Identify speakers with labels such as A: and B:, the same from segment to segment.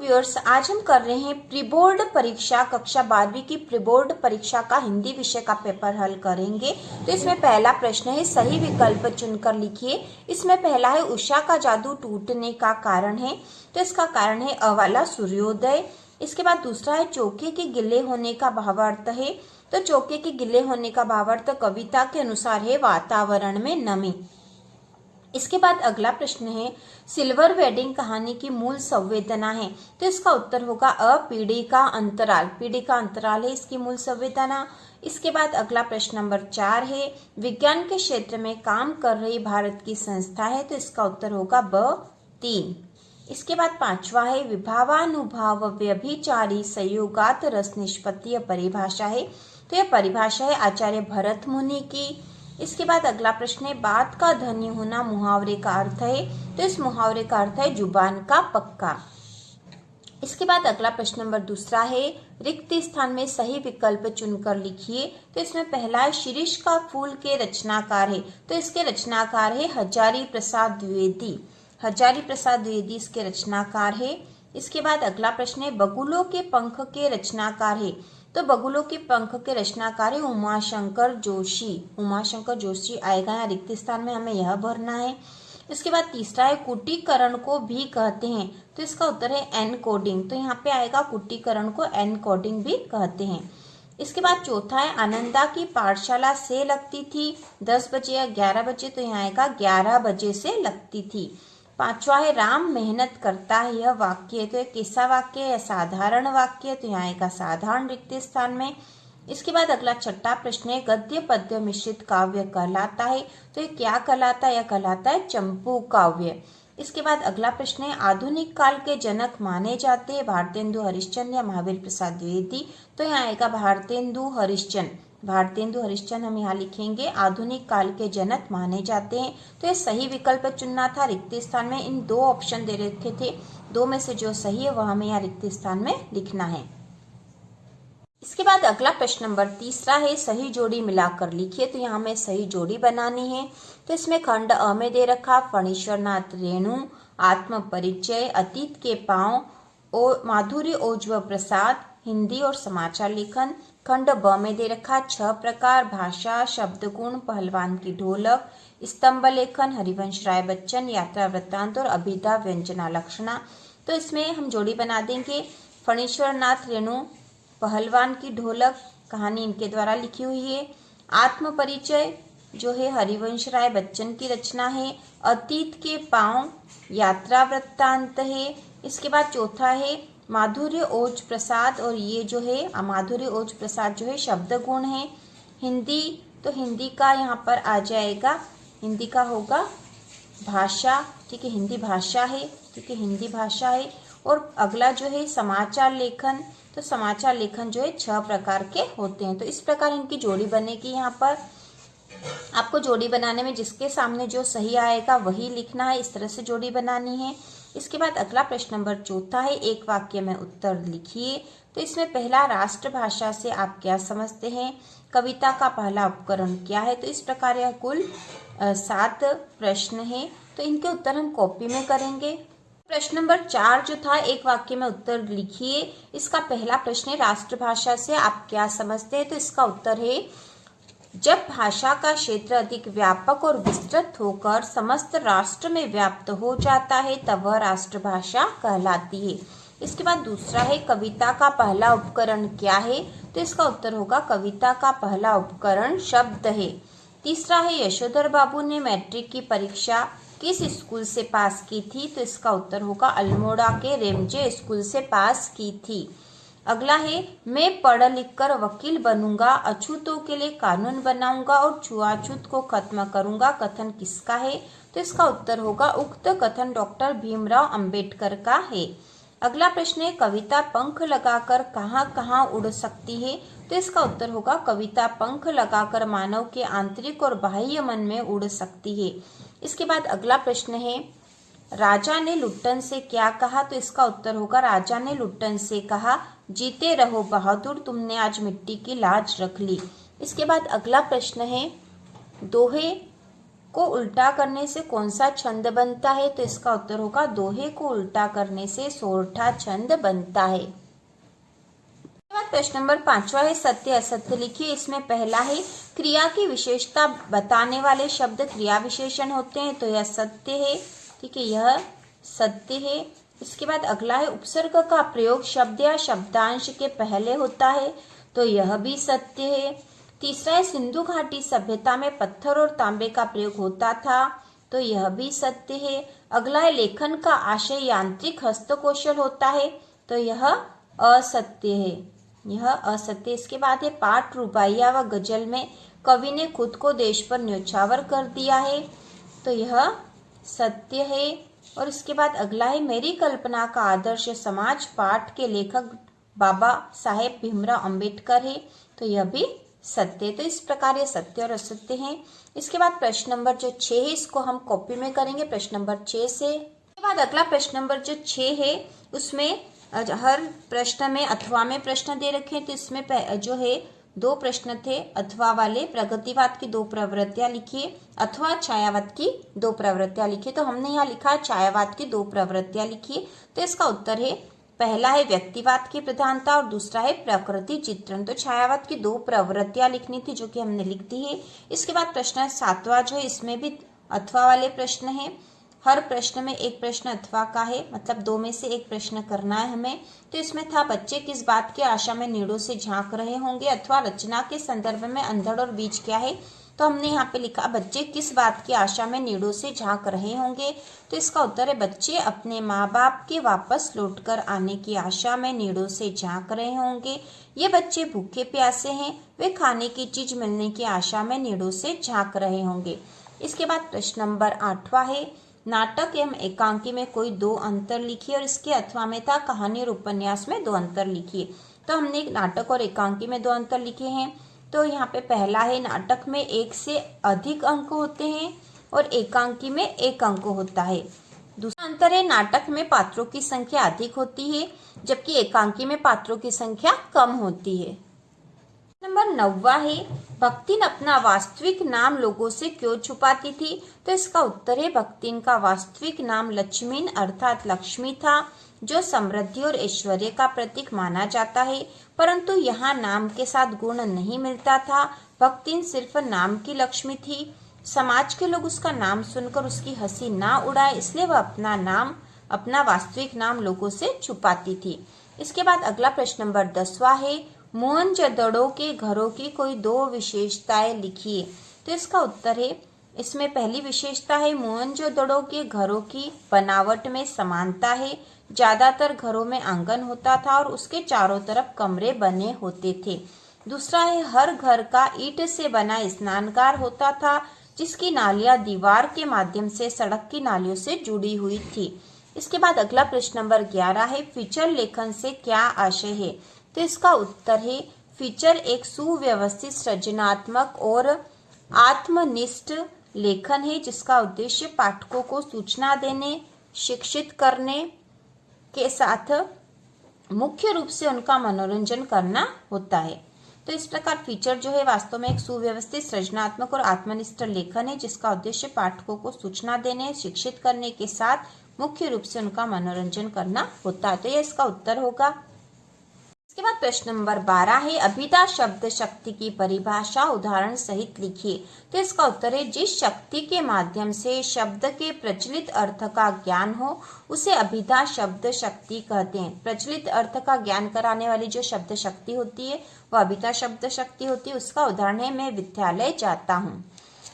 A: Viewers, आज हम कर रहे हैं प्री बोर्ड परीक्षा कक्षा 12वीं की प्री बोर्ड परीक्षा का हिंदी विषय का पेपर हल करेंगे। तो इसमें पहला प्रश्न है, सही विकल्प चुनकर लिखिए। इसमें पहला है, उषा का जादू टूटने का कारण है। तो इसका कारण है अ वाला सूर्योदय। इसके बाद दूसरा है, चौके के गिले होने का भावार्थ है। तो चौके के गिले होने का भावार्थ कविता के अनुसार है वातावरण में नमी। इसके बाद अगला प्रश्न है, सिल्वर वेडिंग कहानी की मूल संवेदना है। तो इसका उत्तर होगा अ, पीढ़ी का अंतराल। पीढ़ी का अंतराल है इसकी मूल संवेदना। इसके बाद अगला प्रश्न नंबर 4 है, विज्ञान के क्षेत्र में काम कर रही भारत की संस्था है। तो इसका उत्तर होगा ब, 3। इसके बाद 5वां है, विभावानुभाव व्यभिचारी संयोगात रस निष्पत्ति परिभाषा है। तो यह परिभाषा है आचार्य भरत मुनि की। इसके बाद अगला प्रश्न है, बात का धनी होना मुहावरे का अर्थ है। तो इस मुहावरे का अर्थ है जुबान का पक्का। इसके बाद अगला प्रश्न नंबर दूसरा है, रिक्त स्थान में सही विकल्प चुनकर लिखिए। तो इसमें पहला है, शिरीष का फूल के रचनाकार है। तो इसके रचनाकार है हजारी प्रसाद द्विवेदी। हजारी प्रसाद द्विवेदी इसके रचनाकार है। इसके बाद अगला प्रश्न है, बगुलों के पंख के रचनाकार है। तो बगुलों के पंख के रचनाकार है उमाशंकर जोशी। उमाशंकर जोशी आएगा यहाँ रिक्त स्थान में, हमें यह भरना है। इसके बाद तीसरा है, कुटीकरण को भी कहते हैं। तो इसका उत्तर है एनकोडिंग। तो यहाँ पे आएगा कुटीकरण को एनकोडिंग भी कहते हैं। इसके बाद चौथा है, आनंदा की पाठशाला से लगती थी 10 बजे या 11 बजे। तो यहाँ आएगा 11 बजे से लगती थी। 5वां है, राम मेहनत करता है। यह वाक्य है, तो यह कैसा वाक्य है? साधारण वाक्य है। तो यहाँ आएगा साधारण रिक्त स्थान में। इसके बाद अगला 6ठा प्रश्न है, गद्य पद्य मिश्रित काव्य कहलाता है। तो ये क्या कहलाता है? यह कहलाता है चंपू काव्य। इसके बाद अगला प्रश्न है, आधुनिक काल के जनक माने जाते हैं भारतेंदु हरिश्चंद्र या महावीर प्रसाद द्विवेदी। तो यहाँ आएगा भारतेंदु हरिश्चंद्र। भारतेंदु हरिश्चंद्र हम यहाँ लिखेंगे, आधुनिक काल के जनक माने जाते हैं। तो ये सही विकल्प चुनना था रिक्त स्थान में। इन 2 ऑप्शन दे रखे थे, 2 में से जो सही है वह हमें यहाँ रिक्त स्थान में लिखना है। इसके बाद अगला प्रश्न नंबर तीसरा है, सही जोड़ी मिलाकर लिखिए। तो यहाँ हमें सही जोड़ी बनानी है। तो इसमें खंड अ में दे रखा फणीश्वरनाथ रेणु, आत्म परिचय, अतीत के पांव, माधुर्य ओज्व प्रसाद, हिंदी और समाचार लेखन। खंड ब में दे रखा 6 प्रकार, भाषा, शब्द गुण, पहलवान की ढोलक, स्तंभ लेखन, हरिवंश राय बच्चन, यात्रा वृत्तांत और अभिधा व्यंजना लक्षणा। तो इसमें हम जोड़ी बना देंगे, फणीश्वरनाथ रेणु, पहलवान की ढोलक कहानी इनके द्वारा लिखी हुई है। आत्म परिचय जो है हरिवंश राय बच्चन की रचना है। अतीत के पांव यात्रा वृत्तांत है। इसके बाद चौथा है माधुर्य ओज प्रसाद, और ये जो है माधुर्य ओज प्रसाद जो है शब्द गुण है। हिंदी, तो हिंदी का यहाँ पर आ जाएगा, हिंदी का होगा भाषा। ठीक है, हिंदी भाषा है। ठीक है, हिंदी भाषा है। और अगला जो है समाचार लेखन। तो समाचार लेखन जो है 6 प्रकार के होते हैं। तो इस प्रकार इनकी जोड़ी बनेगी। यहाँ पर आपको जोड़ी बनाने में जिसके सामने जो सही आएगा वही लिखना है, इस तरह से जोड़ी बनानी है। इसके बाद अगला प्रश्न नंबर 4 है, एक वाक्य में उत्तर लिखिए। तो इसमें पहला, राष्ट्रभाषा से आप क्या समझते हैं? कविता का पहला उपकरण क्या है? तो इस प्रकार यह कुल 7 प्रश्न है। तो इनके उत्तर हम कॉपी में करेंगे। प्रश्न नंबर 4 जो था, एक वाक्य में उत्तर लिखिए। इसका पहला प्रश्न है, राष्ट्रभाषा से आप क्या समझते हैं? तो इसका उत्तर है, जब भाषा का क्षेत्र अधिक व्यापक और विस्तृत होकर समस्त राष्ट्र में व्याप्त हो जाता है तब वह राष्ट्रभाषा कहलाती है। इसके बाद दूसरा है, कविता का पहला उपकरण क्या है? तो इसका उत्तर होगा, कविता का पहला उपकरण शब्द है। तीसरा है, यशोधर बाबू ने मैट्रिक की परीक्षा किस स्कूल से पास की थी? तो इसका उत्तर होगा, अल्मोड़ा के रेमजे स्कूल से पास की थी। अगला है, मैं पढ़ लिख कर वकील बनूंगा, अछूतों के लिए कानून बनाऊंगा और छुआछूत को खत्म करूंगा। कथन किसका है? तो इसका उत्तर होगा, उक्त कथन डॉक्टर भीमराव अंबेडकर का है। अगला प्रश्न है, कविता पंख लगाकर कहाँ कहाँ उड़ सकती है? तो इसका उत्तर होगा, कविता पंख लगाकर मानव के आंतरिक और बाह्य मन में उड़ सकती है। इसके बाद अगला प्रश्न है, राजा ने लुट्टन से क्या कहा? तो इसका उत्तर होगा, राजा ने लुट्टन से कहा, जीते रहो बहादुर, तुमने आज मिट्टी की लाज रख ली। इसके बाद अगला प्रश्न है, दोहे को उल्टा करने से कौन सा छंद बनता है? तो इसका उत्तर होगा दोहे को उल्टा करने से सोरठा छंद बनता है। प्रश्न नंबर 5वां है सत्य असत्य लिखिए। इसमें पहला है क्रिया की विशेषता बताने वाले शब्द क्रिया विशेषण होते हैं, तो यह सत्य है। ठीक है, यह सत्य है। इसके बाद अगला है उपसर्ग का प्रयोग शब्द या शब्दांश के पहले होता है, तो यह भी सत्य है। तीसरा है सिंधु घाटी सभ्यता में पत्थर और तांबे का प्रयोग होता था, तो यह भी सत्य है। अगला है लेखन का आशय यांत्रिक हस्तकौशल होता है, तो यह असत्य है, यह असत्य। इसके बाद है पाठ रुबाइया व गजल में कवि ने खुद को देश पर न्योछावर कर दिया है, तो यह सत्य है। और इसके बाद अगला है मेरी कल्पना का आदर्श समाज पाठ के लेखक बाबा साहेब भीमराव अंबेडकर है, तो यह भी सत्य। तो इस प्रकार ये सत्य और असत्य हैं। इसके बाद प्रश्न नंबर जो 6 है इसको हम कॉपी में करेंगे प्रश्न नंबर 6 से। इसके बाद अगला प्रश्न नंबर जो 6 है उसमें हर प्रश्न में अथवा में प्रश्न दे रखे हैं, तो इसमें जो है 2 प्रश्न थे अथवा वाले। प्रगतिवाद की 2 प्रवृत्तियां लिखिए, अथवा छायावाद की 2 प्रवृत्तियां लिखिए। तो हमने यहाँ लिखा छायावाद की 2 प्रवृत्तियां लिखिए, तो इसका उत्तर है पहला है व्यक्तिवाद की प्रधानता और दूसरा है प्रकृति चित्रण। तो छायावाद की 2 प्रवृत्तियां लिखनी थी जो कि हमने लिख दी है। इसके बाद प्रश्न 7वां जो है इसमें भी अथवा वाले प्रश्न है। हर प्रश्न में एक प्रश्न अथवा का है, मतलब 2 में से एक प्रश्न करना है हमें। तो इसमें था बच्चे किस बात की आशा में नीड़ों से झांक रहे होंगे, अथवा रचना के संदर्भ में अंधड़ और बीज क्या है। तो हमने यहाँ पे लिखा बच्चे किस बात की आशा में नीड़ों से झांक रहे होंगे, तो इसका उत्तर है बच्चे अपने माँ बाप के वापस लौटकर आने की आशा में नीड़ों से झांक रहे होंगे। ये बच्चे भूखे प्यासे हैं, वे खाने की चीज मिलने की आशा में नीड़ों से झांक रहे होंगे। इसके बाद प्रश्न नंबर 8वां है नाटक एवं एकांकी में कोई 2 अंतर लिखिए, और इसके अथवा में था कहानी और उपन्यास में 2 अंतर लिखिए। तो हमने नाटक और एकांकी में 2 अंतर लिखे हैं। तो यहाँ पे पहला है नाटक में 1 से अधिक अंक होते हैं और एकांकी में 1 अंक होता है। दूसरा अंतर है नाटक में पात्रों की संख्या अधिक होती है जबकि एकांकी में पात्रों की संख्या कम होती है। नंबर 9वां है भक्तिन अपना वास्तविक नाम लोगों से क्यों छुपाती थी, तो इसका उत्तर है भक्तिन का वास्तविक नाम लक्ष्मीन अर्थात लक्ष्मी था, जो समृद्धि और ऐश्वर्य का प्रतीक माना जाता है, परंतु यहाँ नाम के साथ गुण नहीं मिलता था। भक्तिन सिर्फ नाम की लक्ष्मी थी। समाज के लोग उसका नाम सुनकर उसकी हंसी ना उड़ाए, इसलिए वह अपना वास्तविक नाम लोगों से छुपाती थी। इसके बाद अगला प्रश्न नंबर 10वां है मोहनजोदड़ो के घरों की कोई 2 विशेषताएं लिखिए। तो इसका उत्तर है इसमें पहली विशेषता है मोहनजोदड़ो के घरों की बनावट में समानता है। ज्यादातर घरों में आंगन होता था और उसके चारों तरफ कमरे बने होते थे। दूसरा है हर घर का ईंट से बना स्नानघर होता था जिसकी नालियां दीवार के माध्यम से सड़क की नालियों से जुड़ी हुई थी। इसके बाद अगला प्रश्न नंबर 11 है फीचर लेखन से क्या आशय है, तो इसका उत्तर है फीचर एक सुव्यवस्थित सृजनात्मक और आत्मनिष्ठ लेखन है जिसका उद्देश्य पाठकों को सूचना देने शिक्षित करने के साथ मुख्य रूप से उनका मनोरंजन करना होता है। तो इस प्रकार फीचर जो है वास्तव में एक सुव्यवस्थित सृजनात्मक और आत्मनिष्ठ लेखन है जिसका उद्देश्य पाठकों को सूचना देने शिक्षित करने के साथ मुख्य रूप से उनका मनोरंजन करना होता है। तो यह इसका उत्तर होगा। इसके बाद प्रश्न नंबर 12 है अभिधा शब्द शक्ति की परिभाषा उदाहरण सहित लिखिए। तो इसका उत्तर है जिस शक्ति के माध्यम से शब्द के प्रचलित अर्थ का ज्ञान हो उसे अभिधा शब्द शक्ति कहते हैं। प्रचलित अर्थ का ज्ञान कराने वाली जो शब्द शक्ति होती है वह अभिधा शब्द शक्ति होती है। उसका उदाहरण है मैं विद्यालय जाता हूँ।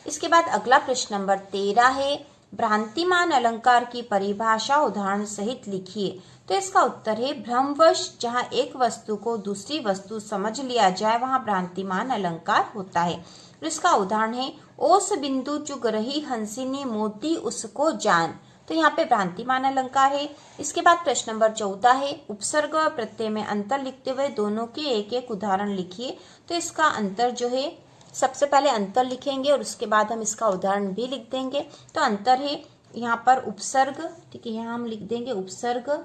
A: इसके बाद अगला प्रश्न नंबर 13 है भ्रांतिमान अलंकार की परिभाषा उदाहरण सहित लिखिए। तो इसका उत्तर है भ्रमवश जहाँ एक वस्तु को दूसरी वस्तु समझ लिया जाए वहाँ भ्रांतिमान अलंकार होता है। इसका उदाहरण है ओस बिंदु चुग रही हंसिनी मोती उसको जान। तो यहाँ पे भ्रांतिमान अलंकार है। इसके बाद प्रश्न नंबर 14 है उपसर्ग व प्रत्यय में अंतर लिखते हुए दोनों के एक एक उदाहरण लिखिए। तो इसका अंतर जो है सबसे पहले अंतर लिखेंगे और उसके बाद हम इसका उदाहरण भी लिख देंगे। तो अंतर है यहाँ पर उपसर्ग, ठीक है, यहाँ हम लिख देंगे उपसर्ग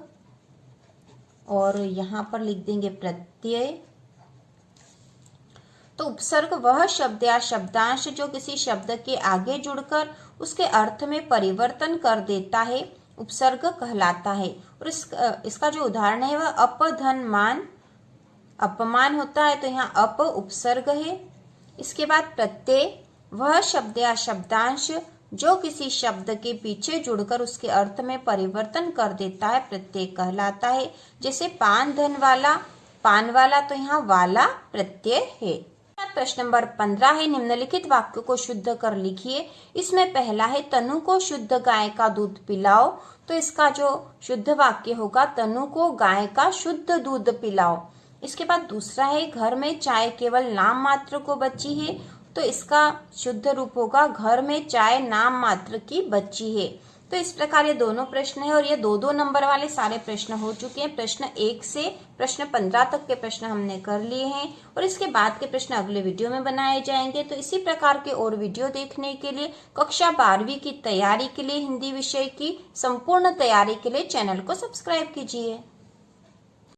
A: और यहाँ पर लिख देंगे प्रत्यय। तो उपसर्ग वह शब्द या शब्दांश जो किसी शब्द के आगे जुड़कर उसके अर्थ में परिवर्तन कर देता है उपसर्ग कहलाता है। और इसका जो उदाहरण है वह अपधनमान अपमान होता है, तो यहाँ अप उपसर्ग है। इसके बाद प्रत्यय, वह शब्द या शब्दांश जो किसी शब्द के पीछे जुड़कर उसके अर्थ में परिवर्तन कर देता है प्रत्यय कहलाता है। जैसे पान धन वाला, पान वाला, तो यहाँ वाला प्रत्यय है। प्रश्न नंबर 15 है, निम्नलिखित वाक्यों को शुद्ध कर लिखिए। इसमें पहला है तनु को शुद्ध गाय का दूध पिलाओ, तो इसका जो शुद्ध वाक्य होगा तनु को गाय का शुद्ध दूध पिलाओ। इसके बाद दूसरा है घर में चाय केवल नाम मात्र को बची है, तो इसका शुद्ध रूप होगा घर में चाय नाम मात्र की बची है। तो इस प्रकार ये दोनों प्रश्न है और ये 2-2 नंबर वाले सारे प्रश्न हो चुके हैं। प्रश्न 1 से प्रश्न 15 तक के प्रश्न हमने कर लिए हैं और इसके बाद के प्रश्न अगले वीडियो में बनाए जाएंगे। तो इसी प्रकार के और वीडियो देखने के लिए, कक्षा 12वीं की तैयारी के लिए, हिंदी विषय की संपूर्ण तैयारी के लिए चैनल को सब्सक्राइब कीजिए।